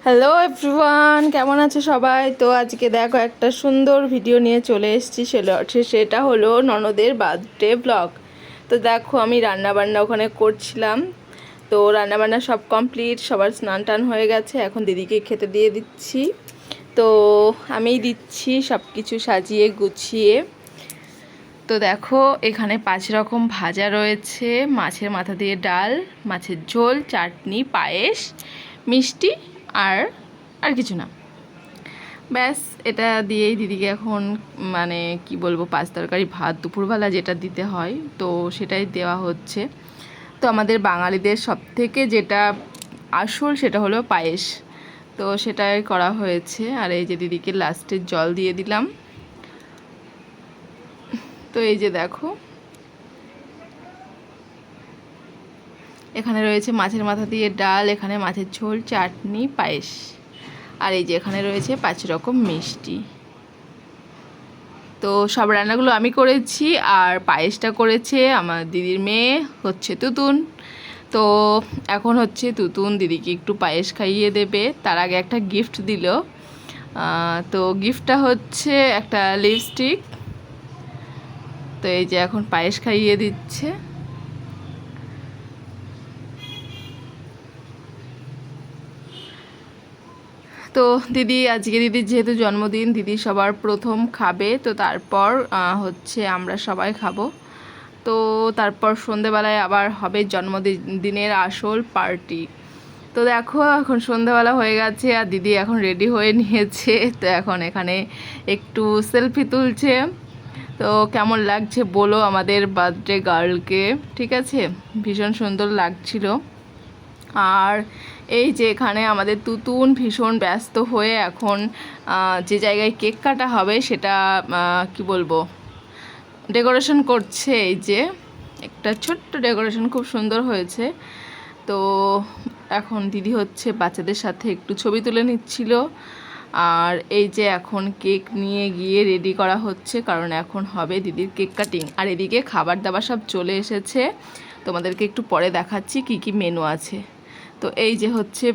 Hello everyone, কেমন আছে সবাই? তো আজকে দেখো একটা সুন্দর ভিডিও নিয়ে চলে এসেছি। সেটা হলো ননদের বার্থডে ব্লগ। তো দেখো আমি রান্নাবান্না ওখানে করছিলাম। তো রান্নাবান্না সব কমপ্লিট, সবার স্নান টান হয়ে গেছে। এখন দিদিকে খেতে দিয়ে দিচ্ছি। তো আমিই দিচ্ছি সব কিছু সাজিয়ে গুছিয়ে। তো দেখো এখানে 5 রকম ভাজা রয়েছে, মাছের মাথা দিয়ে ডাল, মাছের ঝোল, চাটনি, পায়েস, মিষ্টি আর আর কিছু না। ব্যাস এটা দিয়েই দিদিকে এখন মানে কি বলবো, 5 তরকারি ভাত দুপুরবেলা যেটা দিতে হয় তো সেটাই দেওয়া হচ্ছে। তো আমাদের বাঙালিদের সবথেকে যেটা আসল সেটা হলো পায়েস, তো সেটাই করা হয়েছে। আর এই যে দিদিকে লাস্টের জল দিয়ে দিলাম। তো এই যে দেখো এখানে রয়েছে মাছের মাথা দিয়ে ডাল, এখানে মাছের ঝোল, চাটনি, পায়েস, আর এই যে এখানে রয়েছে 5 রকম মিষ্টি। তো সব রান্নাগুলো আমি করেছি, আর পায়েসটা করেছে আমার দিদির মেয়ে হচ্ছে তুতুন। তো এখন হচ্ছে তুতুন দিদিকে একটু পায়েস খাইয়ে দেবে, তার আগে একটা গিফট দিল। তো গিফটটা হচ্ছে একটা লিপস্টিক। তো এই যে এখন পায়েস খাইয়ে দিচ্ছে। তো দিদির যেহেতু জন্মদিন, দিদি সবার প্রথম খাবে, তো তারপর হচ্ছে আমরা সবাই খাবো। তো তারপর সন্ধেবেলায় আবার হবে জন্মদিনের আসল পার্টি। তো দেখো এখন সন্ধেবেলা হয়ে গেছে আর দিদি এখন রেডি হয়ে নিয়েছে। তো এখন এখানে একটু সেলফি তুলছে। তো কেমন লাগছে বলো আমাদের বার্থডে গার্লকে, ঠিক আছে? ভীষণ সুন্দর লাগছিল। আর এই যে এখানে আমাদের তুতুন ভীষণ ব্যস্ত হয়ে এখন যে জায়গায় কেক কাটা হবে সেটা কি বলবো, ডেকোরেশন করছে। এই যে একটা ছোট্ট ডেকোরেশন খুব সুন্দর হয়েছে। তো এখন দিদি হচ্ছে বাচ্চাদের সাথে একটু ছবি তুলে নিচ্ছিল। আর এই যে এখন কেক নিয়ে গিয়ে রেডি করা হচ্ছে, কারণ এখন হবে দিদির কেক কাটিং। আর এদিকে খাবার দাবার সব চলে এসেছে, তোমাদেরকে একটু পরে দেখাচ্ছি কি কি মেনু আছে। তো এই যে হচ্ছে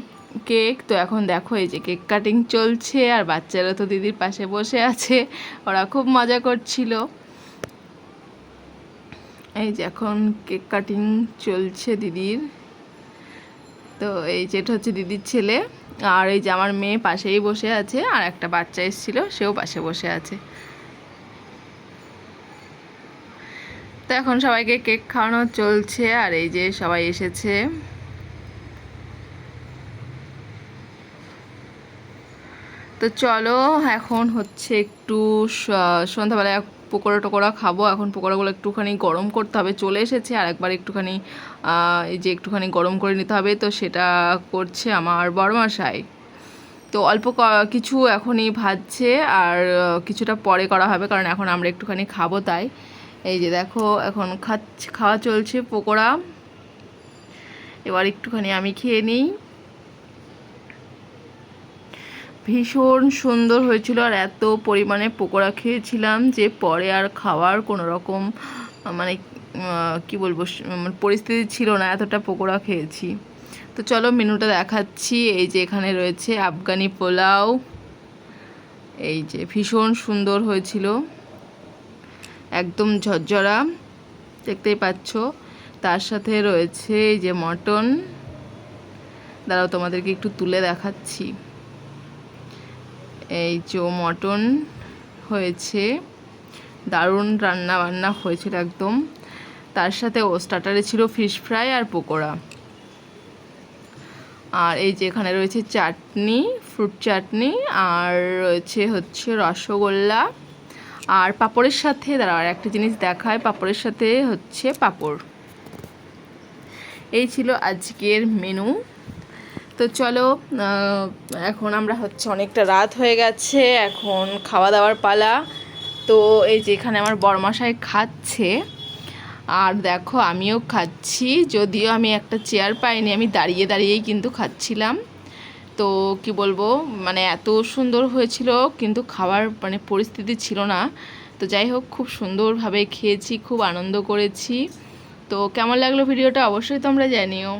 কেক। তো এখন দেখো এই যে কেক কাটিং চলছে, আর বাচ্চারা তো দিদির পাশে বসে আছে, ওরা খুব মজা করছিল। এই যে এখন কেক কাটিং চলছে দিদির। তো এই যেটা হচ্ছে দিদির ছেলে, আর এই যে আমার মেয়ে পাশেই বসে আছে, আর একটা বাচ্চা এসেছিল সেও পাশে বসে আছে। তো এখন সবাইকে কেক খাওয়ানো চলছে, আর এই যে সবাই এসেছে। তো চলো এখন হচ্ছে একটু সন্ধ্যাবেলায় পকোড়া টকোড়া খাবো। এখন পকোড়াগুলো একটুখানি গরম করতে হবে, চলে এসেছে। আর একবার একটুখানি এই যে একটুখানি গরম করে নিতে হবে, তো সেটা করছে আমার বড়মশাই। তো অল্প কিছু এখনই ভাজছে, আর কিছুটা পরে করা হবে, কারণ এখন আমরা একটুখানি খাবো তাই। এই যে দেখো এখন খাওয়া চলছে পকোড়া। এবার একটুখানি আমি খেয়ে নিই। ভীষণ সুন্দর হয়েছিল, আর এত পরিমাণে পকোড়া খেয়েছিলাম যে পরে আর খাওয়ার কোনো রকম মানে কি বলবো পরিস্থিতি ছিল না, এতটা পকোড়া খেয়েছি। তো চলো মেনুটা দেখাচ্ছি। এই যে এখানে রয়েছে আফগানি পোলাও, এই যে ভীষণ সুন্দর হয়েছিল, একদম ঝরঝরা, দেখতেই পাচ্ছ। তার সাথে রয়েছে এই যে মটন, দাঁড়াও তোমাদেরকে একটু তুলে দেখাচ্ছি। এই যে মটন হয়েছে, দারুণ রান্না বান্না হয়েছিল একদম। তার সাথে স্টার্টারে ছিল ফিশ ফ্রাই আর পকোড়া। আর এই যে এখানে রয়েছে চাটনি, ফ্রুট চাটনি, আর রয়েছে হচ্ছে রসগোল্লা, আর পাঁপড়ের সাথে দাঁড়াও আর একটা জিনিস দেখায়, পাঁপড়ের সাথে হচ্ছে পাঁপড়। এই ছিল আজকের মেনু। তো চলো এখন আমরা হচ্ছে অনেকটা রাত হয়ে গেছে, এখন খাওয়া দাওয়ার পালা। তো এই যে এখানে আমার বড়মশাই খাচ্ছে, আর দেখো আমিও খাচ্ছি। যদিও আমি একটা চেয়ার পাইনি, আমি দাঁড়িয়ে দাঁড়িয়েই কিন্তু খাচ্ছিলাম। তো কি বলবো, মানে এত সুন্দর হয়েছিল, কিন্তু খাওয়ার মানে পরিস্থিতি ছিল না। তো যাই হোক খুব সুন্দরভাবে খেয়েছি, খুব আনন্দ করেছি। তো কেমন লাগলো ভিডিওটা অবশ্যই তোমরা জানিও।